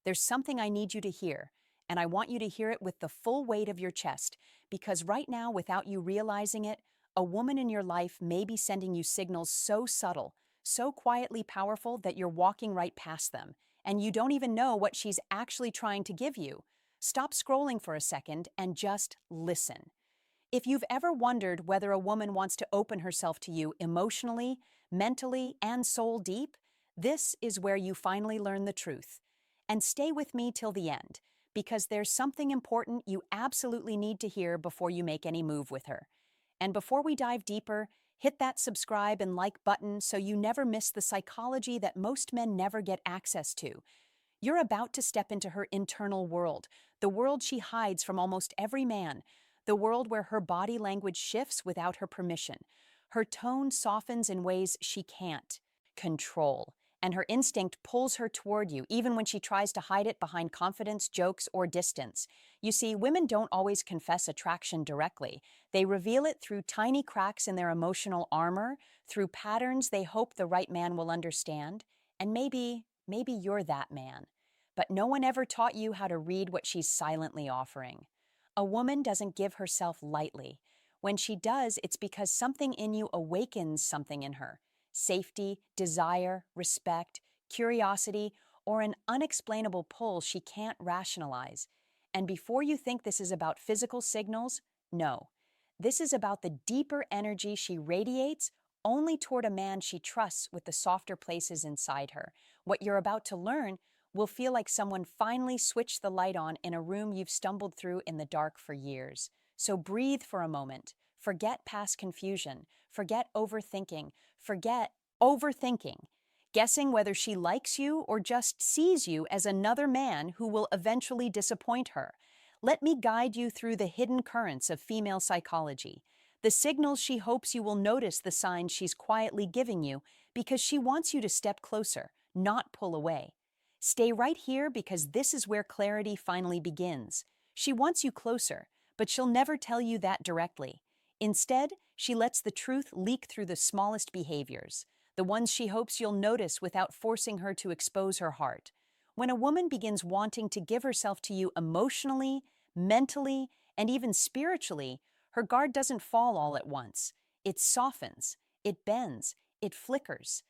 There's something I need you to hear, and I want you to hear it with the full weight of your chest, because right now, without you realizing it, a woman in your life may be sending you signals so subtle, so quietly powerful that you're walking right past them, and you don't even know what she's actually trying to give you. Stop scrolling for a second and just listen. If you've ever wondered whether a woman wants to open herself to you emotionally, mentally, and soul deep, this is where you finally learn the truth. And stay with me till the end, because there's something important you absolutely need to hear before you make any move with her. And before we dive deeper, hit that subscribe and like button so you never miss the psychology that most men never get access to. You're about to step into her internal world, the world she hides from almost every man, the world where her body language shifts without her permission. Her tone softens in ways she can't control, and her instinct pulls her toward you, even when she tries to hide it behind confidence, jokes, or distance. You see, women don't always confess attraction directly. They reveal it through tiny cracks in their emotional armor, through patterns they hope the right man will understand, and maybe you're that man. But no one ever taught you how to read what she's silently offering. A woman doesn't give herself lightly. When she does, it's because something in you awakens something in her. Safety, desire, respect, curiosity, or an unexplainable pull she can't rationalize. And before you think this is about physical signals, no. This is about the deeper energy she radiates only toward a man she trusts with the softer places inside her. What you're about to learn will feel like someone finally switched the light on in a room you've stumbled through in the dark for years. So breathe for a moment. Forget past confusion. Forget overthinking. Forget overthinking. Guessing whether she likes you or just sees you as another man who will eventually disappoint her. Let me guide you through the hidden currents of female psychology. The signals she hopes you will notice, the signs she's quietly giving you, because she wants you to step closer, not pull away. Stay right here because this is where clarity finally begins. She wants you closer, but she'll never tell you that directly. Instead, she lets the truth leak through the smallest behaviors, the ones she hopes you'll notice without forcing her to expose her heart. When a woman begins wanting to give herself to you emotionally, mentally, and even spiritually, her guard doesn't fall all at once. It softens, it bends, it flickers.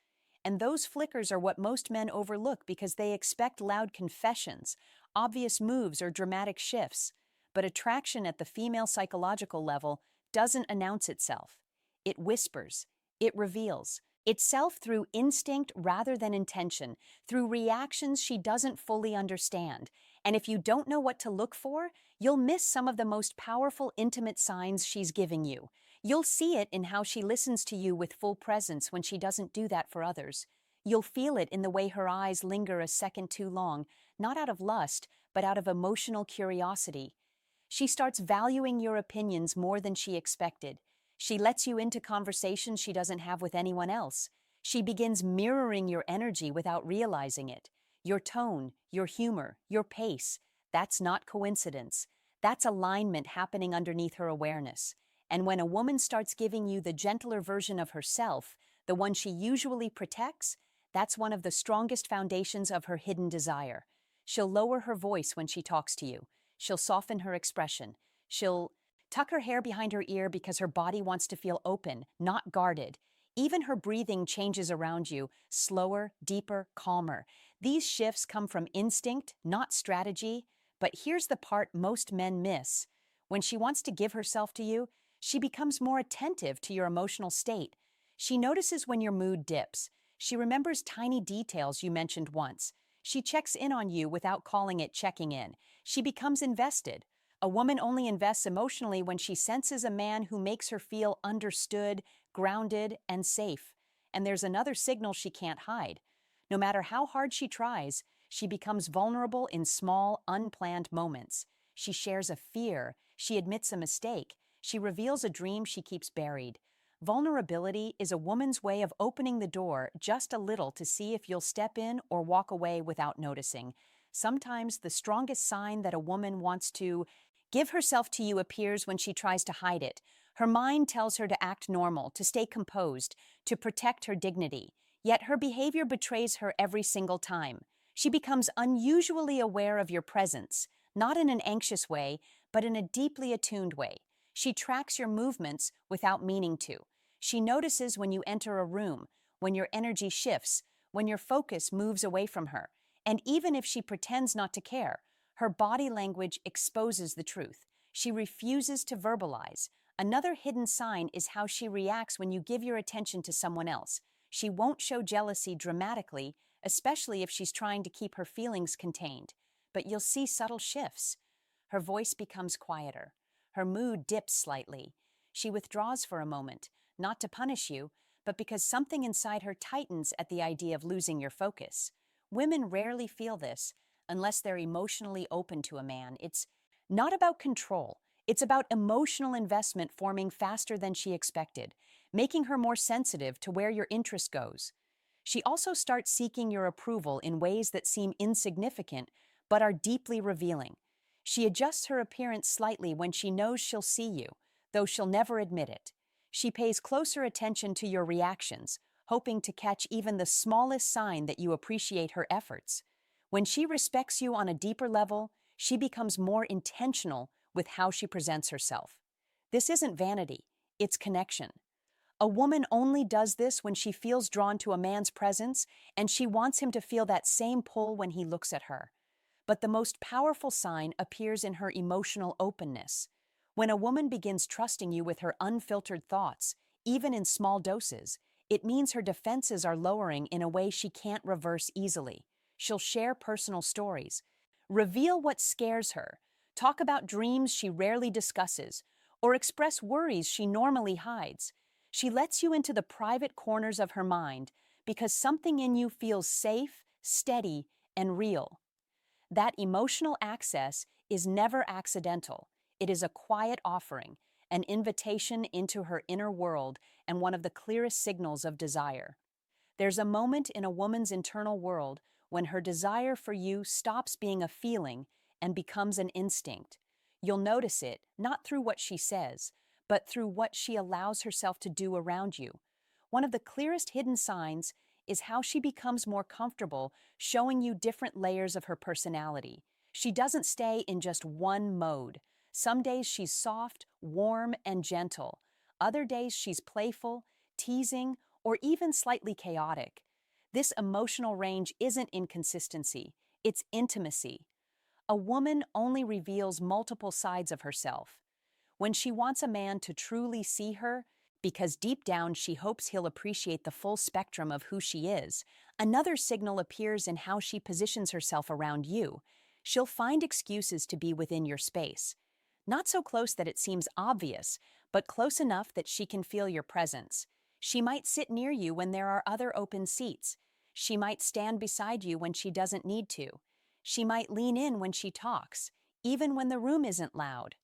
And those flickers are what most men overlook because they expect loud confessions, obvious moves, or dramatic shifts. But attraction at the female psychological level doesn't announce itself. It whispers, it reveals itself through instinct rather than intention, through reactions she doesn't fully understand. And if you don't know what to look for, you'll miss some of the most powerful, intimate signs she's giving you. You'll see it in how she listens to you with full presence when she doesn't do that for others. You'll feel it in the way her eyes linger a second too long, not out of lust, but out of emotional curiosity. She starts valuing your opinions more than she expected. She lets you into conversations she doesn't have with anyone else. She begins mirroring your energy without realizing it. Your tone, your humor, your pace. That's not coincidence. That's alignment happening underneath her awareness. And when a woman starts giving you the gentler version of herself, the one she usually protects, that's one of the strongest foundations of her hidden desire. She'll lower her voice when she talks to you. She'll soften her expression. She'll tuck her hair behind her ear because her body wants to feel open, not guarded. Even her breathing changes around you, slower, deeper, calmer. These shifts come from instinct, not strategy. But here's the part most men miss. When she wants to give herself to you, she becomes more attentive to your emotional state. She notices when your mood dips. She remembers tiny details you mentioned once. She checks in on you without calling it checking in. She becomes invested. A woman only invests emotionally when she senses a man who makes her feel understood, grounded, and safe. And there's another signal she can't hide. No matter how hard she tries, she becomes vulnerable in small, unplanned moments. She shares a fear. She admits a mistake. She reveals a dream she keeps buried. Vulnerability is a woman's way of opening the door just a little to see if you'll step in or walk away without noticing. Sometimes the strongest sign that a woman wants to give herself to you appears when she tries to hide it. Her mind tells her to act normal, to stay composed, to protect her dignity. Yet her behavior betrays her every single time. She becomes unusually aware of your presence, not in an anxious way, but in a deeply attuned way. She tracks your movements without meaning to. She notices when you enter a room, when your energy shifts, when your focus moves away from her. And even if she pretends not to care, her body language exposes the truth. She refuses to verbalize. Another hidden sign is how she reacts when you give your attention to someone else. She won't show jealousy dramatically, especially if she's trying to keep her feelings contained. But you'll see subtle shifts. Her voice becomes quieter. Her mood dips slightly. She withdraws for a moment, not to punish you, but because something inside her tightens at the idea of losing your focus. Women rarely feel this unless they're emotionally open to a man. It's not about control. It's about emotional investment forming faster than she expected, making her more sensitive to where your interest goes. She also starts seeking your approval in ways that seem insignificant but are deeply revealing. She adjusts her appearance slightly when she knows she'll see you, though she'll never admit it. She pays closer attention to your reactions, hoping to catch even the smallest sign that you appreciate her efforts. When she respects you on a deeper level, she becomes more intentional with how she presents herself. This isn't vanity, it's connection. A woman only does this when she feels drawn to a man's presence, and she wants him to feel that same pull when he looks at her. But the most powerful sign appears in her emotional openness. When a woman begins trusting you with her unfiltered thoughts, even in small doses, it means her defenses are lowering in a way she can't reverse easily. She'll share personal stories, reveal what scares her, talk about dreams she rarely discusses, or express worries she normally hides. She lets you into the private corners of her mind because something in you feels safe, steady, and real. That emotional access is never accidental. It is a quiet offering, an invitation into her inner world, and one of the clearest signals of desire. There's a moment in a woman's internal world when her desire for you stops being a feeling and becomes an instinct. You'll notice it, not through what she says, but through what she allows herself to do around you. One of the clearest hidden signs is how she becomes more comfortable showing you different layers of her personality. She doesn't stay in just one mode. Some days she's soft, warm, and gentle. Other days she's playful, teasing, or even slightly chaotic. This emotional range isn't inconsistency, it's intimacy. A woman only reveals multiple sides of herself. When she wants a man to truly see her, because deep down she hopes he'll appreciate the full spectrum of who she is, another signal appears in how she positions herself around you. She'll find excuses to be within your space. Not so close that it seems obvious, but close enough that she can feel your presence. She might sit near you when there are other open seats. She might stand beside you when she doesn't need to. She might lean in when she talks, even when the room isn't loud.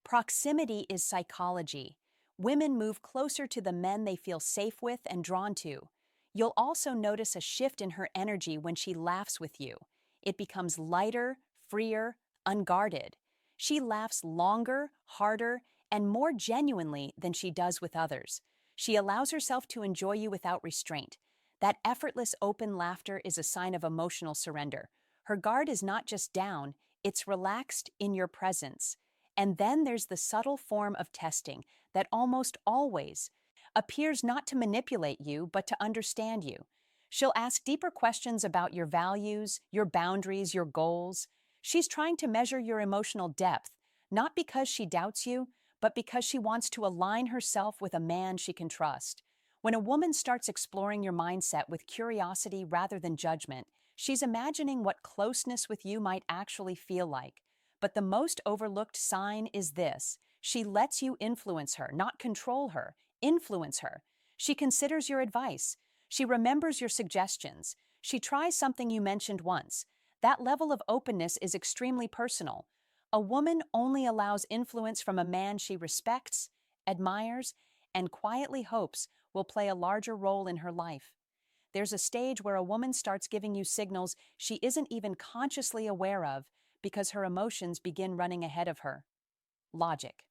Proximity is psychology. Women move closer to the men they feel safe with and drawn to. You'll also notice a shift in her energy when she laughs with you. It becomes lighter, freer, unguarded. She laughs longer, harder, and more genuinely than she does with others. She allows herself to enjoy you without restraint. That effortless open laughter is a sign of emotional surrender. Her guard is not just down, it's relaxed in your presence. And then there's the subtle form of testing that almost always appears not to manipulate you, but to understand you. She'll ask deeper questions about your values, your boundaries, your goals. She's trying to measure your emotional depth, not because she doubts you, but because she wants to align herself with a man she can trust. When a woman starts exploring your mindset with curiosity rather than judgment, she's imagining what closeness with you might actually feel like. But the most overlooked sign is this: she lets you influence her, not control her, influence her. She considers your advice. She remembers your suggestions. She tries something you mentioned once. That level of openness is extremely personal. A woman only allows influence from a man she respects, admires, and quietly hopes will play a larger role in her life. There's a stage where a woman starts giving you signals she isn't even consciously aware of because her emotions begin running ahead of her. Logic.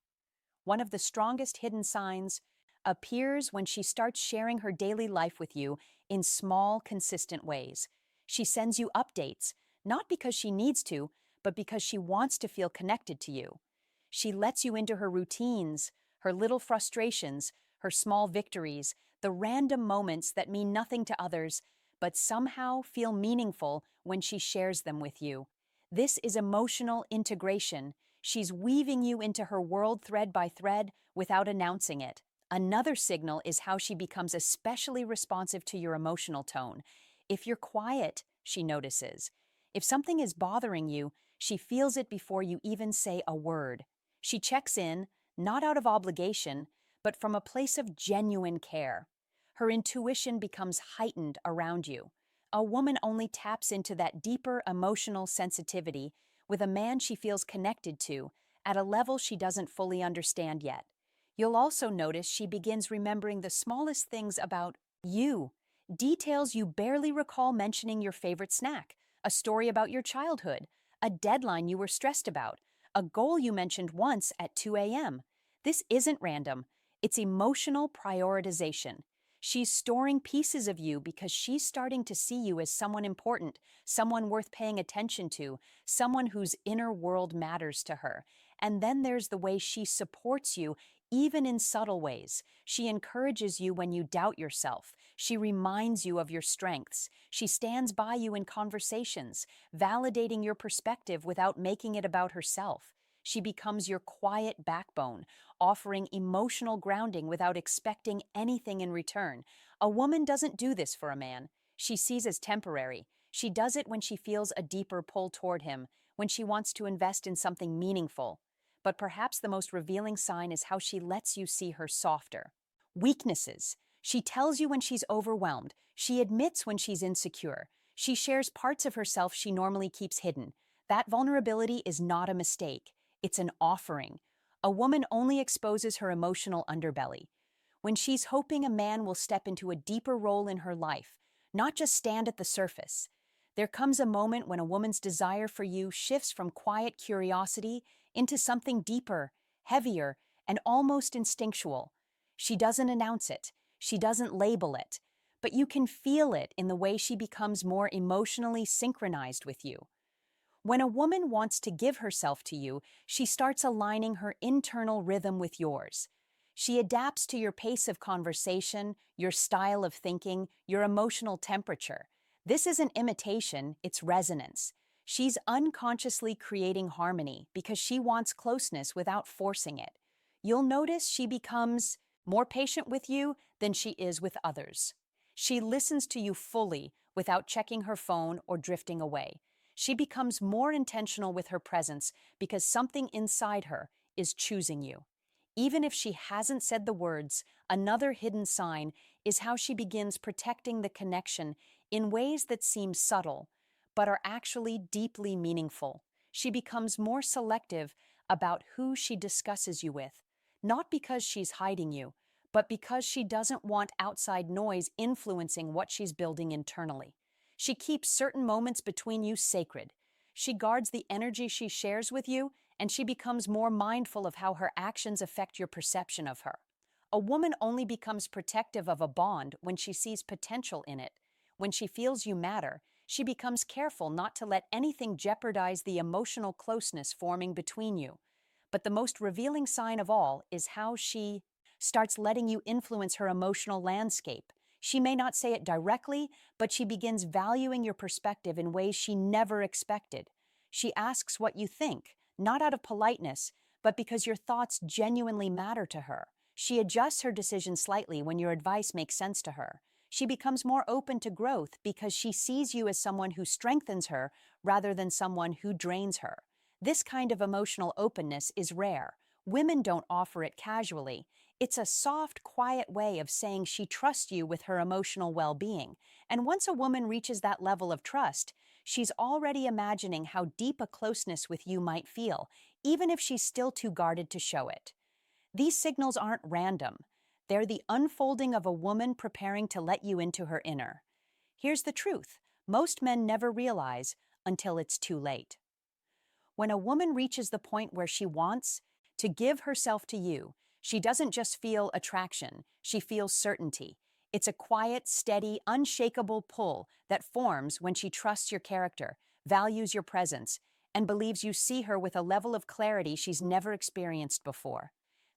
One of the strongest hidden signs appears when she starts sharing her daily life with you in small, consistent ways. She sends you updates, not because she needs to, but because she wants to feel connected to you. She lets you into her routines, her little frustrations, her small victories, the random moments that mean nothing to others, but somehow feel meaningful when she shares them with you. This is emotional integration. She's weaving you into her world thread by thread without announcing it. Another signal is how she becomes especially responsive to your emotional tone. If you're quiet, she notices. If something is bothering you, she feels it before you even say a word. She checks in, not out of obligation, but from a place of genuine care. Her intuition becomes heightened around you. A woman only taps into that deeper emotional sensitivity with a man she feels connected to at a level she doesn't fully understand yet. You'll also notice she begins remembering the smallest things about you, details you barely recall mentioning: your favorite snack, a story about your childhood, a deadline you were stressed about, a goal you mentioned once at 2 a.m. This isn't random, it's emotional prioritization. She's storing pieces of you because she's starting to see you as someone important, someone worth paying attention to, someone whose inner world matters to her. And then there's the way she supports you, even in subtle ways. She encourages you when you doubt yourself. She reminds you of your strengths. She stands by you in conversations, validating your perspective without making it about herself. She becomes your quiet backbone, offering emotional grounding without expecting anything in return. A woman doesn't do this for a man. She sees as temporary. She does it when she feels a deeper pull toward him, when she wants to invest in something meaningful. But perhaps the most revealing sign is how she lets you see her softer weaknesses. She tells you when she's overwhelmed. She admits when she's insecure. She shares parts of herself she normally keeps hidden. That vulnerability is not a mistake. It's an offering. A woman only exposes her emotional underbelly when she's hoping a man will step into a deeper role in her life, not just stand at the surface. There comes a moment when a woman's desire for you shifts from quiet curiosity into something deeper, heavier, and almost instinctual. She doesn't announce it, she doesn't label it, but you can feel it in the way she becomes more emotionally synchronized with you. When a woman wants to give herself to you, she starts aligning her internal rhythm with yours. She adapts to your pace of conversation, your style of thinking, your emotional temperature. This isn't imitation, it's resonance. She's unconsciously creating harmony because she wants closeness without forcing it. You'll notice she becomes more patient with you than she is with others. She listens to you fully without checking her phone or drifting away. She becomes more intentional with her presence because something inside her is choosing you. Even if she hasn't said the words, another hidden sign is how she begins protecting the connection in ways that seem subtle, but are actually deeply meaningful. She becomes more selective about who she discusses you with, not because she's hiding you, but because she doesn't want outside noise influencing what she's building internally. She keeps certain moments between you sacred. She guards the energy she shares with you, and she becomes more mindful of how her actions affect your perception of her. A woman only becomes protective of a bond when she sees potential in it. When she feels you matter, she becomes careful not to let anything jeopardize the emotional closeness forming between you. But the most revealing sign of all is how she starts letting you influence her emotional landscape. She may not say it directly, but she begins valuing your perspective in ways she never expected. She asks what you think, not out of politeness, but because your thoughts genuinely matter to her. She adjusts her decision slightly when your advice makes sense to her. She becomes more open to growth because she sees you as someone who strengthens her rather than someone who drains her. This kind of emotional openness is rare. Women don't offer it casually. It's a soft, quiet way of saying she trusts you with her emotional well-being. And once a woman reaches that level of trust, she's already imagining how deep a closeness with you might feel, even if she's still too guarded to show it. These signals aren't random. They're the unfolding of a woman preparing to let you into her inner. Here's the truth: most men never realize until it's too late. When a woman reaches the point where she wants to give herself to you, she doesn't just feel attraction, she feels certainty. It's a quiet, steady, unshakable pull that forms when she trusts your character, values your presence, and believes you see her with a level of clarity she's never experienced before.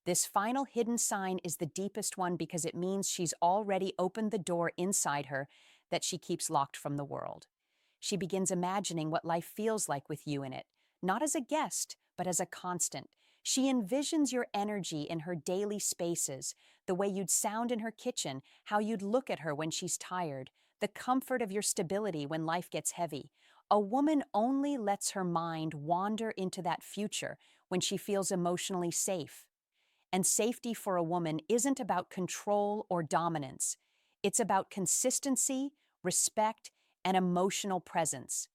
This final hidden sign is the deepest one because it means she's already opened the door inside her that she keeps locked from the world. She begins imagining what life feels like with you in it, not as a guest, but as a constant. She envisions your energy in her daily spaces, the way you'd sound in her kitchen, how you'd look at her when she's tired, the comfort of your stability when life gets heavy. A woman only lets her mind wander into that future when she feels emotionally safe. And safety for a woman isn't about control or dominance. It's about consistency, respect, and emotional presence.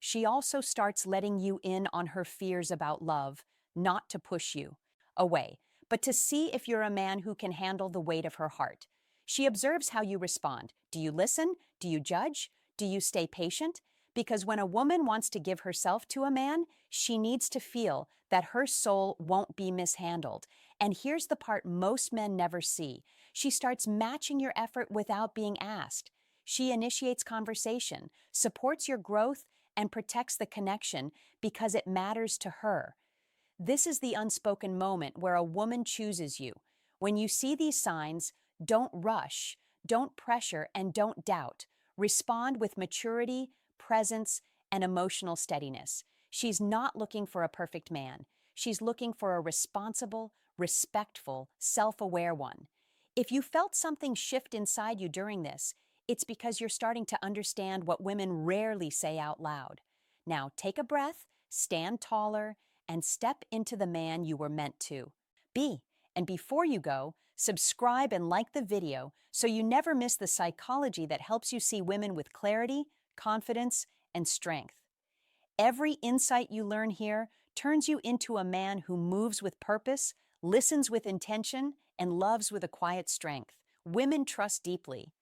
She also starts letting you in on her fears about love, not to push you away, but to see if you're a man who can handle the weight of her heart. She observes how you respond. Do you listen? Do you judge? Do you stay patient? Because when a woman wants to give herself to a man, she needs to feel that her soul won't be mishandled. And here's the part most men never see. She starts matching your effort without being asked. She initiates conversation, supports your growth, and protects the connection because it matters to her. This is the unspoken moment where a woman chooses you. When you see these signs, don't rush, don't pressure, and don't doubt. Respond with maturity, presence, and emotional steadiness. She's not looking for a perfect man. She's looking for a responsible, respectful, self-aware one. If you felt something shift inside you during this, it's because you're starting to understand what women rarely say out loud. Now, take a breath, stand taller, and step into the man you were meant to be. And before you go, subscribe and like the video so you never miss the psychology that helps you see women with clarity, confidence, and strength. Every insight you learn here turns you into a man who moves with purpose, listens with intention, and loves with a quiet strength. Women trust deeply.